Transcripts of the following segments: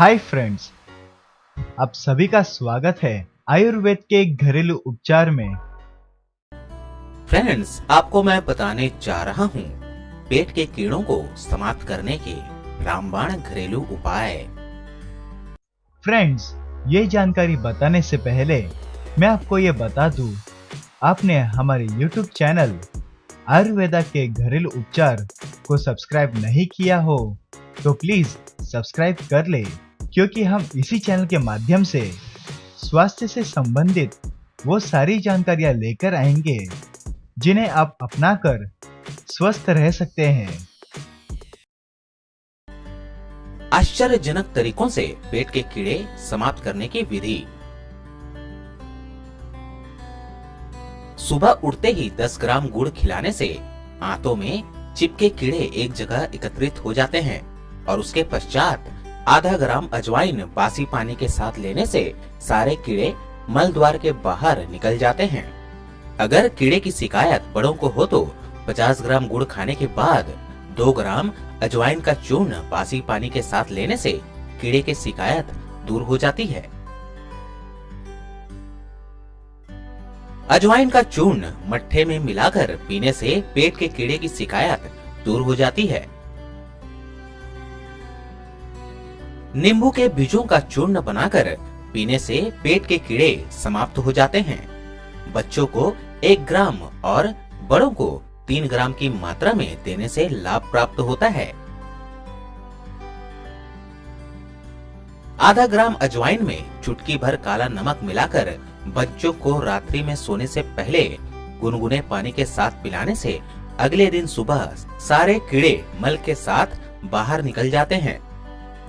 Hi friends, आप सभी का स्वागत है आयुर्वेद के घरेलू उपचार में। फ्रेंड्स, आपको मैं बताने जा रहा हूँ पेट के कीड़ों को समाप्त करने के रामबाण घरेलू उपाय। फ्रेंड्स, ये जानकारी बताने से पहले मैं आपको ये बता दूं, आपने हमारे YouTube चैनल आयुर्वेदा के घरेलू उपचार को सब्सक्राइब नहीं किया हो तो प्लीज सब्सक्राइब कर ले, क्योंकि हम इसी चैनल के माध्यम से स्वास्थ्य से संबंधित वो सारी जानकारियां लेकर आएंगे जिन्हें आप अपनाकर स्वस्थ रह सकते हैं। आश्चर्यजनक तरीकों से पेट के कीड़े समाप्त करने की विधि। सुबह उठते ही 10 ग्राम गुड़ खिलाने से आंतों में चिपके कीड़े एक जगह एकत्रित हो जाते हैं और उसके पश्चात आधा ग्राम अजवाइन बासी पानी के साथ लेने से सारे कीड़े मल द्वार के बाहर निकल जाते हैं। अगर कीड़े की शिकायत बड़ों को हो तो 50 ग्राम गुड़ खाने के बाद 2 ग्राम अजवाइन का चूर्ण बासी पानी के साथ लेने से कीड़े की शिकायत दूर हो जाती है। अजवाइन का चूर्ण मट्ठे में मिलाकर पीने से पेट के कीड़े की शिकायत दूर हो जाती है। नींबू के बीजों का चूर्ण बनाकर पीने से पेट के कीड़े समाप्त हो जाते हैं। बच्चों को 1 ग्राम और बड़ों को 3 ग्राम की मात्रा में देने से लाभ प्राप्त होता है। आधा ग्राम अजवाइन में चुटकी भर काला नमक मिलाकर बच्चों को रात्रि में सोने से पहले गुनगुने पानी के साथ पिलाने से अगले दिन सुबह सारे कीड़े मल के साथ बाहर निकल जाते हैं।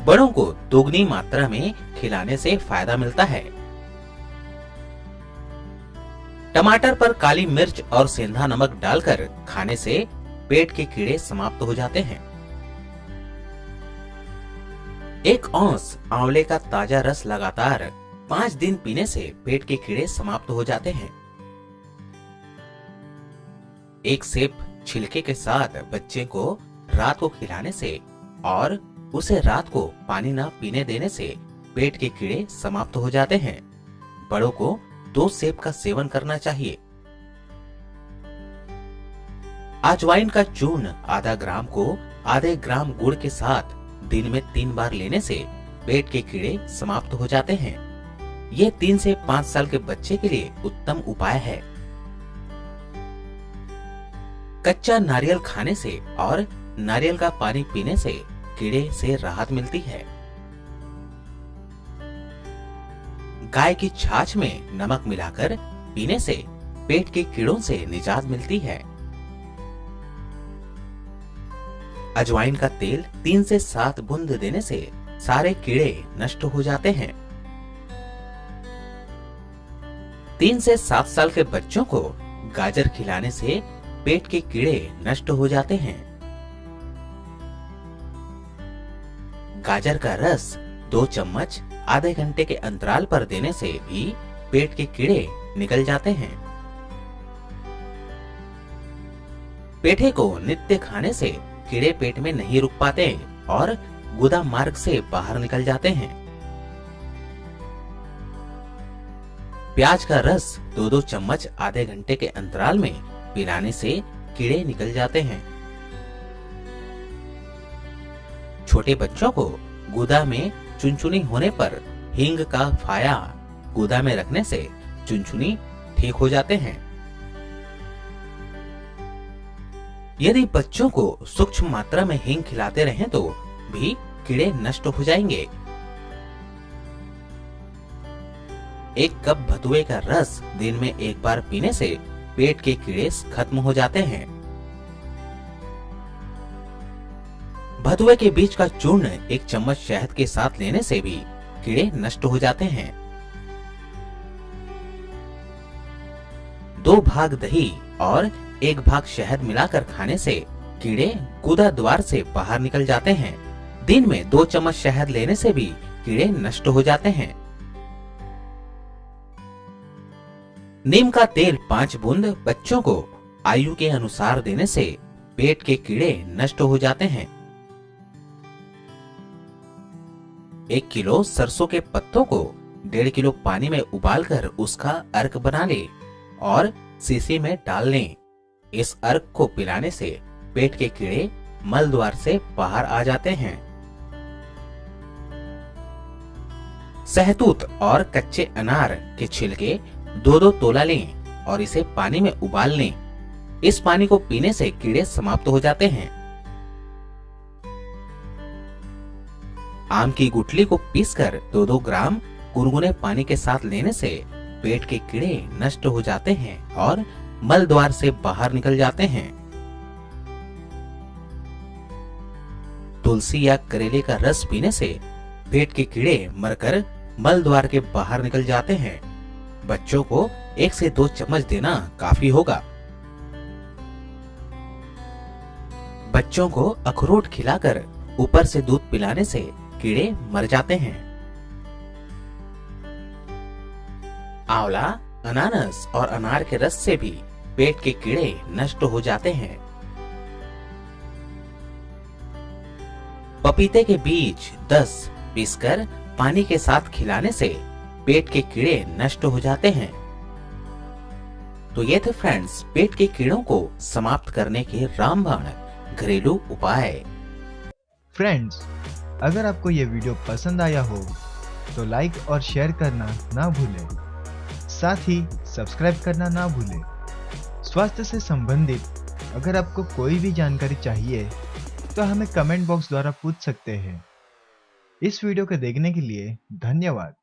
बड़ों को दोगुनी मात्रा में खिलाने से फायदा मिलता है। टमाटर पर काली मिर्च और सेंधा नमक डालकर खाने से पेट के कीड़े समाप्त हो जाते हैं। 1 औंस आंवले का ताजा रस लगातार 5 दिन पीने से पेट के कीड़े समाप्त हो जाते हैं। 1 सेब छिलके के साथ बच्चे को रात को खिलाने से और उसे रात को पानी न पीने देने से पेट के कीड़े समाप्त हो जाते हैं। बड़ों को 2 सेब का सेवन करना चाहिए। अजवाइन का चूर्ण आधा ग्राम को आधे ग्राम गुड़ के साथ दिन में 3 बार लेने से पेट के कीड़े समाप्त हो जाते हैं। ये 3 से 5 साल के बच्चे के लिए उत्तम उपाय है। कच्चा नारियल खाने से और नारियल का पानी पीने से कीड़े से राहत मिलती है। गाय की छाछ में नमक मिलाकर पीने से पेट के कीड़ों से निजात मिलती है। अजवाइन का तेल 3 से 7 बूंद देने से सारे कीड़े नष्ट हो जाते हैं। 3 से 7 साल के बच्चों को गाजर खिलाने से पेट के कीड़े नष्ट हो जाते हैं। गाजर का रस 2 चम्मच आधे घंटे के अंतराल पर देने से भी पेट के कीड़े निकल जाते हैं। पेठे को नित्य खाने से कीड़े पेट में नहीं रुक पाते और गुदा मार्ग से बाहर निकल जाते हैं। प्याज का रस 2-2 चम्मच आधे घंटे के अंतराल में पिलाने से कीड़े निकल जाते हैं। छोटे बच्चों को गुदा में चुनचुनी होने पर हींग का फाया गुदा में रखने से चुनचुनी ठीक हो जाते हैं। यदि बच्चों को सूक्ष्म मात्रा में हींग खिलाते रहें तो भी कीड़े नष्ट हो जाएंगे। 1 कप भतुए का रस दिन में 1 बार पीने से पेट के कीड़े खत्म हो जाते हैं। भतुए के बीज का चूर्ण 1 चम्मच शहद के साथ लेने से भी कीड़े नष्ट हो जाते हैं। 2 भाग दही और 1 भाग शहद मिलाकर खाने से कीड़े गुदा द्वार से बाहर निकल जाते हैं। दिन में 2 चम्मच शहद लेने से भी कीड़े नष्ट हो जाते हैं। नीम का तेल 5 बूंद बच्चों को आयु के अनुसार देने से पेट के कीड़े नष्ट हो जाते हैं। 1 किलो सरसों के पत्तों को 1.5 किलो पानी में उबालकर उसका अर्क बना ले और शीशी में डाल लें। इस अर्क को पिलाने से पेट के कीड़े मल द्वार से बाहर आ जाते हैं। सहतूत और कच्चे अनार के छिलके 2-2 तोला लें और इसे पानी में उबाल लें। इस पानी को पीने से कीड़े समाप्त हो जाते हैं। आम की गुठली को पीसकर 2-2 ग्राम गुनगुने पानी के साथ लेने से पेट के कीड़े नष्ट हो जाते हैं और मल द्वार से बाहर निकल जाते हैं। तुलसी या करेले का रस पीने से पेट के कीड़े मरकर मल द्वार के बाहर निकल जाते हैं। बच्चों को 1 से 2 चम्मच देना काफी होगा। बच्चों को अखरोट खिलाकर ऊपर से दूध पिलाने से कीड़े मर जाते हैं। आंवला, अनानास और अनार के रस से भी पेट के कीड़े नष्ट हो जाते हैं। पपीते के बीज 10 पीसकर पानी के साथ खिलाने से पेट के कीड़े नष्ट हो जाते हैं। तो ये थे फ्रेंड्स पेट के कीड़ों को समाप्त करने के रामबाण घरेलू उपाय। फ्रेंड्स, अगर आपको ये वीडियो पसंद आया हो तो लाइक और शेयर करना ना भूलें। साथ ही सब्सक्राइब करना ना भूलें। स्वास्थ्य से संबंधित अगर आपको कोई भी जानकारी चाहिए तो हमें कमेंट बॉक्स द्वारा पूछ सकते हैं। इस वीडियो को देखने के लिए धन्यवाद।